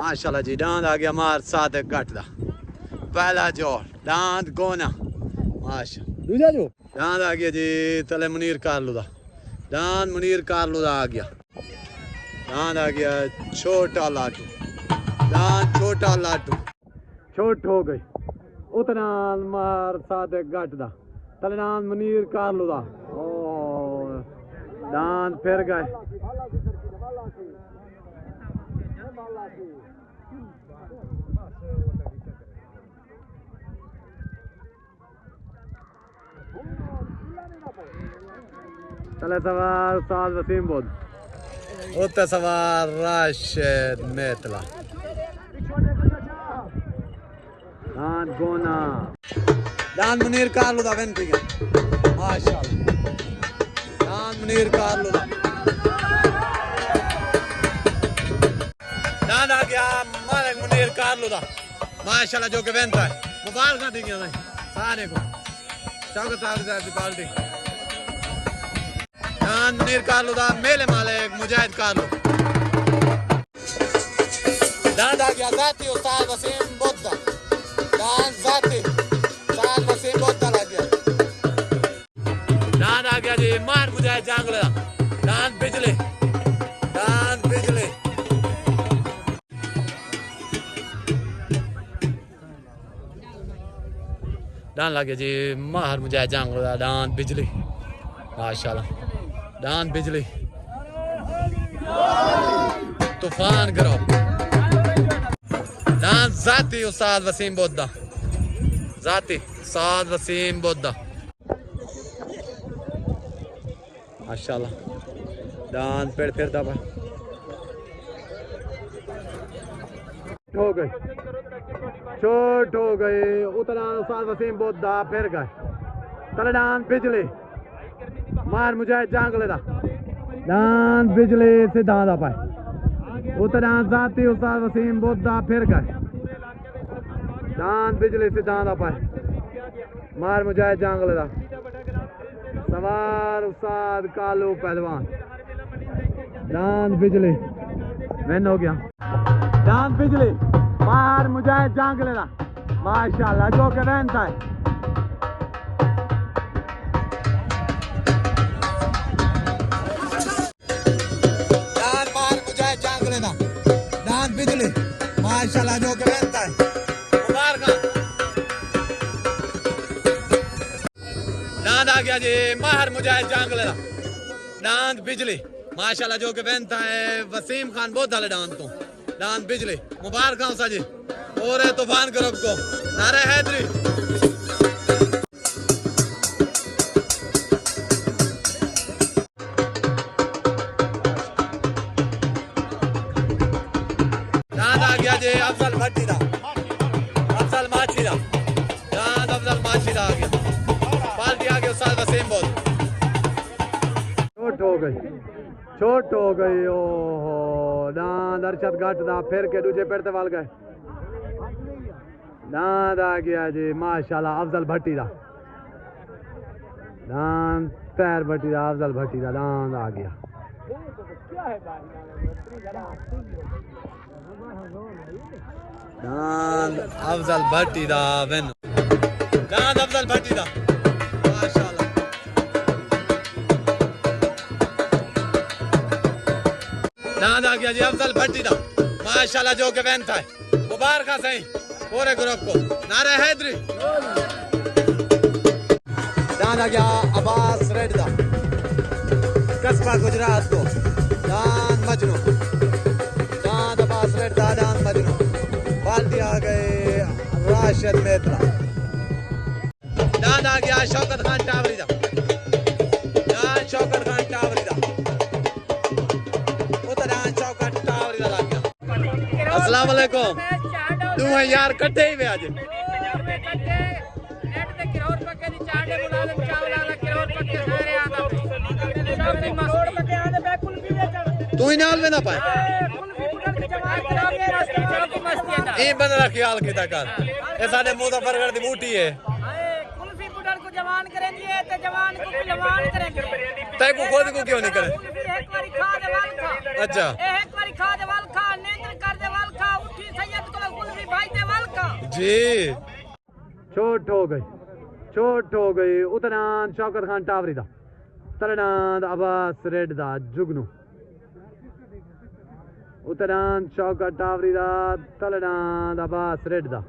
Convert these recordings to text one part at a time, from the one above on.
माशाल्लाह जी डांद आ गया मार सादक गट दा पहला जोड़ डांद गोना माशा दूजा जो डांद आ गया जी तले मुनीर कारलू दा डांद मुनीर कारलू दा आ गया डांद आ गया छोटा लाटू डांद छोटा लाटू छोट हो गई उतना मार सादक गट दा तले डांद मुनीर कारलू दा ओ डांद फिर गए तले सवार उस्ताद वसीम बुद्ध उत्ते सवार राशिद मेतला दान गोना दान मुनीर कारलू दा वेन ठीक है माशाल्लाह दान मुनीर कारलू दा दान आ गया मालिक मुनीर कारलू दा माशाल्लाह जो के वेन था मुबारक दी गया सारे को स्वागत है साहब की पार्टी दान मुनीर कारलू दा मेले मालिक मुजाहिद कारलू दान आ गया जाती उस्ताद वसीम बुद्ध दान जाती उस्ताद वसीम बुद्ध आ गया दान आ गया जी मार मुजाहिद जांगला दान बिजली दान लगे जी मार मुजाहिद जांगला दान बिजली माशाल्लाह दान बिजली तूफान करो दान जाती उस्ताद वसीम बुद्ध जाती उस्ताद वसीम बुद्ध माशाल्लाह दान पेड़ फिर दबा हो गई छोट हो गए उतना उस्ताद वसीम बुद्ध फिर गए तले दान बिजली मार मुजाहिद जांगले दा दान बिजली से दादा पाए उतना जाती उस्ताद वसीम बुद्ध फिर गए दान बिजली से दादा पाए मार मुजाहिद जांगले दा सवार उस्ताद कालू पहलवान दान बिजली मैन हो गया दान बिजली मार मुजाहिद जांगले दा माशाल्लाह जो के वैन था बिजली माशाल्लाह जो के रहता है मुबारक दांद आ गया जी माहर मुजाहिद जांगले दांद बिजली माशाल्लाह जो के रहता है वसीम खान बहुत डाले दांद तो दांद बिजली मुबारक सा जी और तूफान ग्रुप को नारे हैदरी जी अफजल भट्टी दा अफजल माछी दा दांद अफजल माछी दा आ गया पार्टी आ गया उस्ताद वसीम बुद्ध छोट हो गई ओहो दांद अरशद गट दा फिर के दूजे पेड़ ते वाल गए दांद आ गया जी माशाल्लाह अफजल भट्टी दा दांद पैर भट्टी दा अफजल भट्टी दा दांद आ गया दांद अफजल भट्टी दा वेन दांद अफजल भट्टी दा माशाल्लाह दांद आ गया जी अफजल भट्टी दा माशाल्लाह जो के वेन था मुबारक सही पूरे ग्रुप को नारे हैदरी दांद आ गया अब्बास रेड दा कस्बा गुजरात को दांद मजनू दांद अब्बास रेड दा दांद मजनू पार्टी आ गए राशिद मेतला दांद आ गया शौकत खान टावरी दा दांद शौकत खान टावरी दा उधर दांद शौकत टावरी दा लग गया अस्सलाम वालेकुम तू है यार कट्ठे ही वे आज तू ही नाल में ना पाए ये बंद ख्याल किता कर ये साडे मुजफ्फरगढ़ दी बूटी है कुल्फी पुडर को जवान करेंगे ते जवान को जवान करेंगे तै को खुद को क्यों नहीं करे एक बारी खा दे वाल खा अच्छा एक बारी खा दे वाल खा नींद कर दे वाल खा उठी जी चोट हो गई उतरान शौकत खान टावरी दा तलनाद अब्बास रेड दा जुगनू उतरान शौकत टावरी दा तलनाद अब्बास रेड दा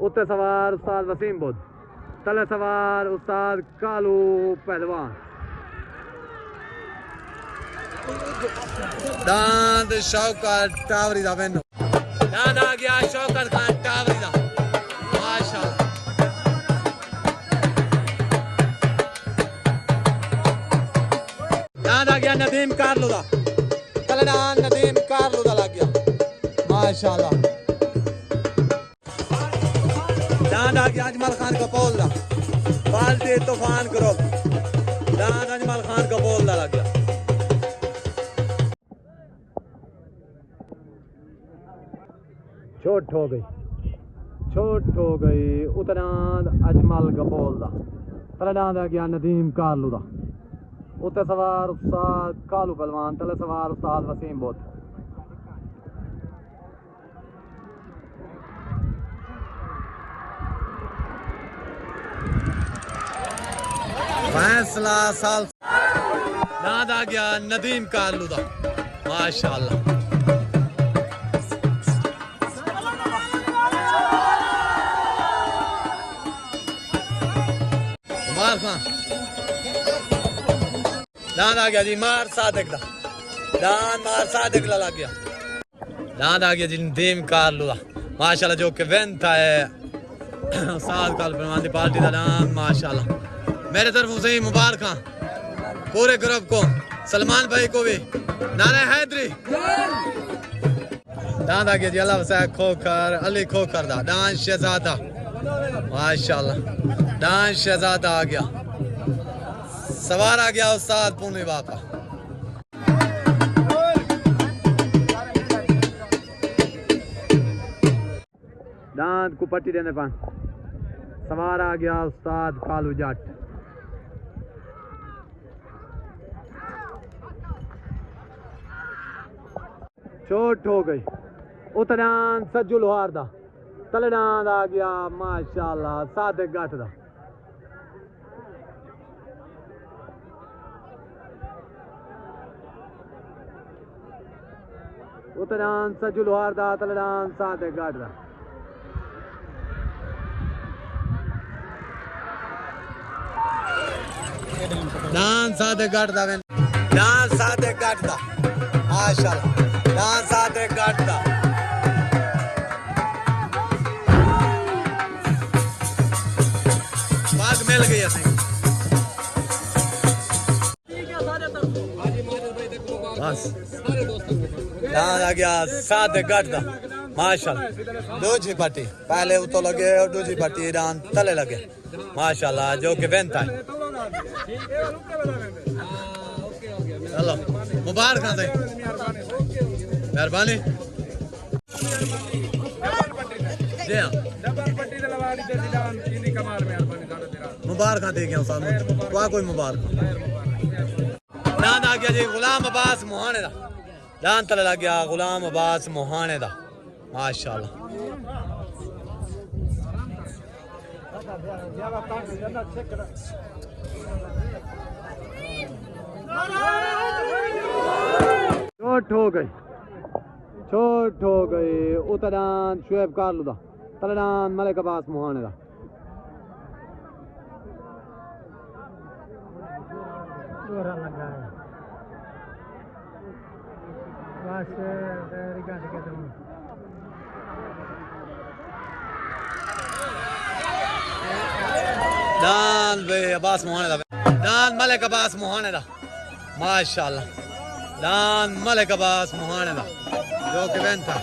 उत्ते सवार उस्ताद वसीम बुद्ध तले सवार उस्ताद कालू पहलवान दांद शौकत टावरी दा वेनो दांद आ गया शौकत खान टावरी दा माशाल्लाह दांद आ गया नदीम कारलू दा तलनाद नदीम कारलू दा लग गया माशाल्लाह दांद आ गया अजमल खान कपोल दा बाल्टी तूफान ग्रुप दांद अजमल खान कपोल दा लग गया चोट हो गई उतरान अजमल गपोल दा तलनाद आ गया नदीम कारलू दा उत्ते सवार उस्ताद कालू पहलवान तले सवार उस्ताद वसीम बुद्ध फैसला साल दांद आ गया नदीम कारलू दा माशाल्लाह दांद आ गया जी मार सादिक दा दांद मार सादिक ला लग गया दांद आ गया जी नदीम कारलू दा माशाल्लाह जो कि वेंता है साद काल पहलवान दी पार्टी दा नाम माशाल्लाह मेरे तरफ से ही मुबारक पूरे ग्रुप को सलमान भाई को भी नारे हैदरी दांद आ गया जी अल्लाह वसा खोकर अली खोकर दा डांस शहजादा माशाल्लाह डांस शहजादा आ गया सवार आ गया उस्ताद पूने बापा दांत को पट्टी देने पान सवार आ गया उस्ताद कालू जट चोट हो गई उतरान सज्जू लोहार दा तलनाद आ गया माशाल्लाह सादिक गठ दा उतरान सज्जू लोहार दा तलनाद सादिक गठ दा डांस सादिक गठ दा डांस सादिक गठ दा माशाल्लाह डांस सादिक गठ दा बाग मिल गई ऐसे बस दांद आ गया सादिक गठ दा माशाल्लाह दूसरी पट्टी पहले उतो लगे और दूसरी पट्टी डांस तले लगे माशाल्लाह जो कि वेंता है चलो मुबारक है मेहरबानी मुबारक दे गया सानू कोई मुबारक दांद आ गया जी गुलाम अब्बास मोहाने दा दांद तले लग गया गुलाम अब्बास मोहाने दा माशाल्लाह चोट हो गई उतरान शुएब कारलू दा तलनान मलिक अब्बास मोहाने दा दान बे अब्बास मोहाने दा दान मलिक अब्बास मोहाने दा माशाल्लाह दान मलिक अब्बास मोहाने दा जो कि वेंता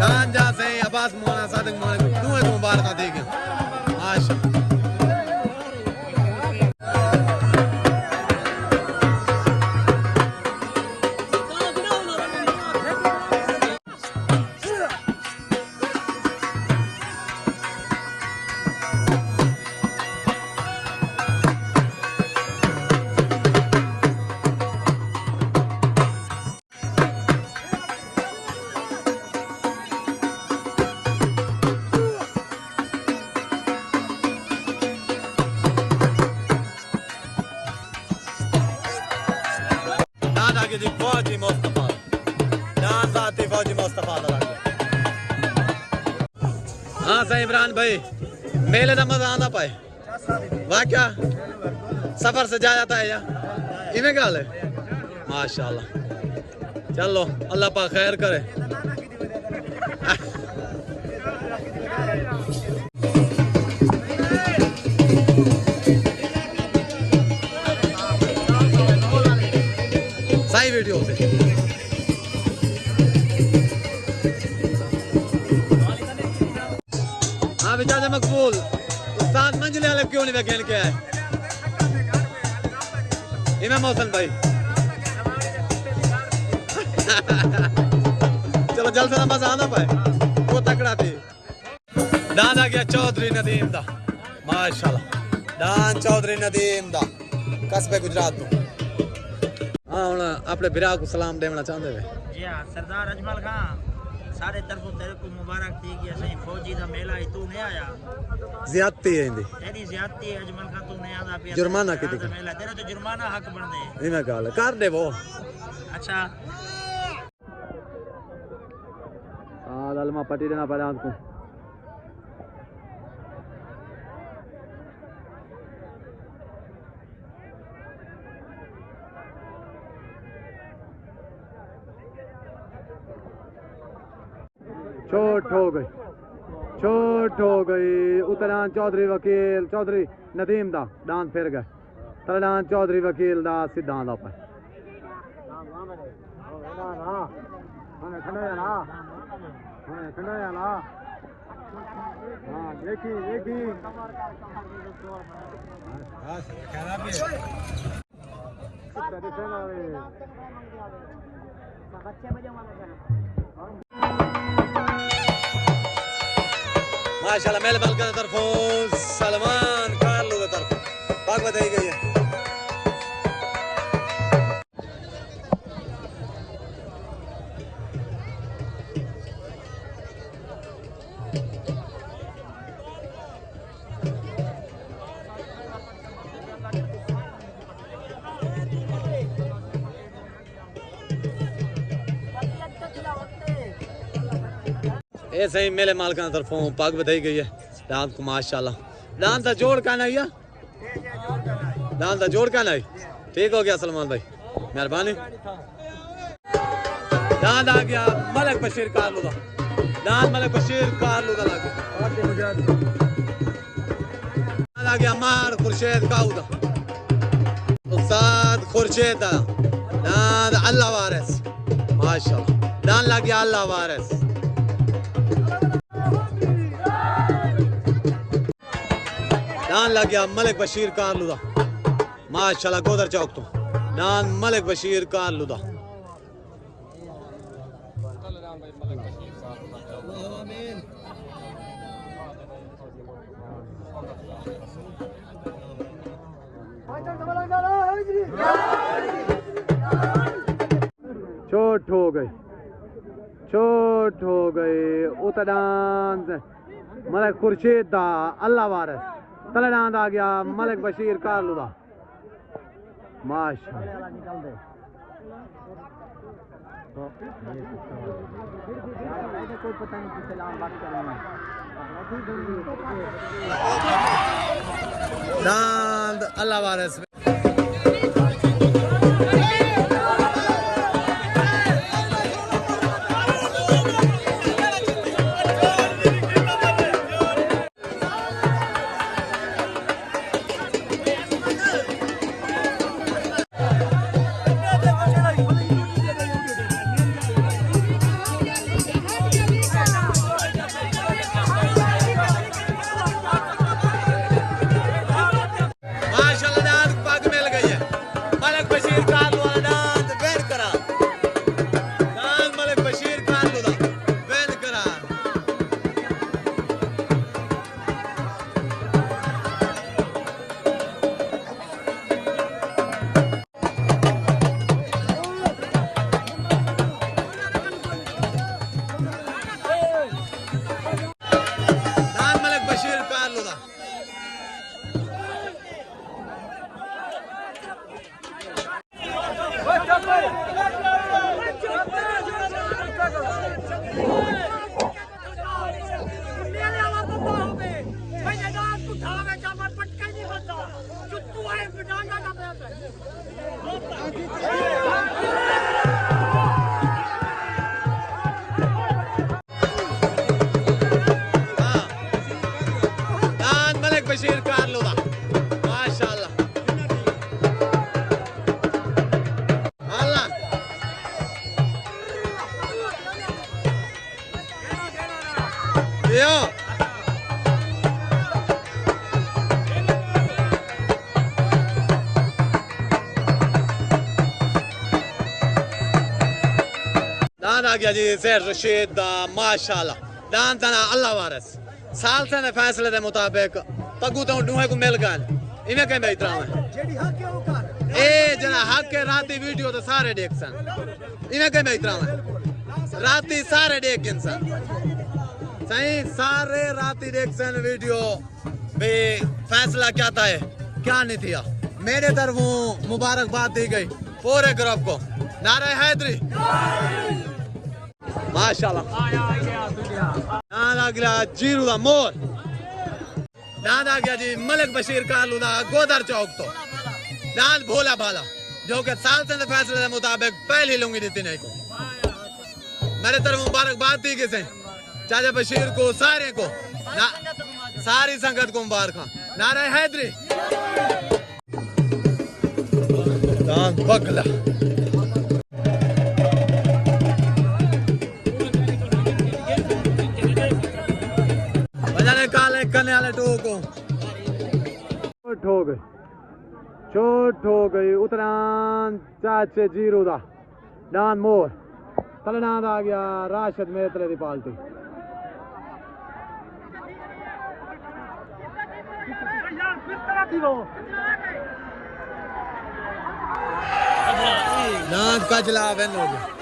दान जा से अब्बास मोहाना सादिक मोहाने तू मुबारक दे गया माशाल्लाह फौजी मुस्तफा डांस जाती फौजी मुस्तफा लगा के हाँ सही इमरान भाई मेले का मजा आना पाए वाह क्या सफर से जा जाता है या इन्हें क्या है माशाल्लाह चलो अल्लाह पाक खैर करे सही वीडियो से हाँ बेचारे मकबूल उस्ताद मंजिले वाले क्यों नहीं वैज्ञानिक है इमाम मोहसन भाई चलो जल्द से मजा आना पाए वो तकड़ा थी डांस आ गया चौधरी नदीम दा माशाल्लाह डांस चौधरी नदीम दा कस्बे गुजरात तो हाँ हुण अपने बिरा को सलाम देना चाहते वे जी हाँ सरदार अजमल खान सारे तरफों तेरे को मुबारक थी कि असई फौजी दा मेला ही तू नहीं आया ज्यादती है इंदी तेरी ज्यादती है अजमल खान तू नहीं आदा पिया जुर्माना कितनी का मेला तेरा तो जुर्माना हक बन दे इमे गाल कर दे वो अच्छा अलमा पट्टी देना पड़ा आपको छोट हो गई उतरान चौधरी वकील चौधरी नदीम दा डांस फिर गए तलान चौधरी वकील दा सीधा दा पे माशाल्लाह मेरे बलका तरफों सलमान कार्लो की तरफ पाक बताई गई है ये सही मेले मालकान तरफों पग बधाई गई है डांस को माशाल्लाह डांस का जोड़ का नहीं है डांस का जोड़ का नहीं ठीक हो गया सलमान भाई मेहरबानी डांस आ गया मलिक बशीर कारलू दा डांस मलिक बशीर कारलू दा लग गया डांस आ गया मार खुर्शीद काउदा उस्ताद खुर्शीद दा डांस अल्लाह वारिस माशाल्लाह डांस लग गया अल्लाह वारिस डांस लग गया मलिक बशीर कारलू दा माशाल्लाह गोदर चौक तो डांस मलिक बशीर कारलू दा छोट हो गई उतर डांस मलिक खुर्शीद दा अल्लाह वारिस तले डांस आ गया मलिक बशीर कारलू दा माशाल्लाह डांस अल्लाह वारिस दान मलिक बशीर कारलो दा माशाअल्लाह अल्लाह यो दान आ गया जी सैर रशीद दा माशाअल्लाह दान तना अल्लाह वारस साल से ने फैसले के मुताबिक पगू तो डूहे को मिल गए इवें कहीं बेहतर है ए जना हक के राती वीडियो तो सारे देख सन इवें कहीं बेहतर है राती सारे देख सन सही सारे राती देख सन वीडियो बे फैसला क्या था है क्या नहीं थिया मेरे तरफों मुबारकबाद दी गई पूरे ग्रुप को नारे हैदरी माशाअल्लाह नादा गया जीरू दा मोर नादा गया जी मलिक बशीर कारलू दा गोदर चौक तो दान भोला भाला जो कि साल से फैसले के मुताबिक पहली लुंगी दी नहीं को मेरे तरफ मुबारकबाद दी किसे चाचा बशीर को सारे को सारी संगत को मुबारक नारे हैदरी दान पगला काले करने वाले चोट हो गई उतरान चाचे जीरो दा डान मोर तलनाद आ गया राशिद मेहतरे दी पार्टी दांत का चला बहन हो गया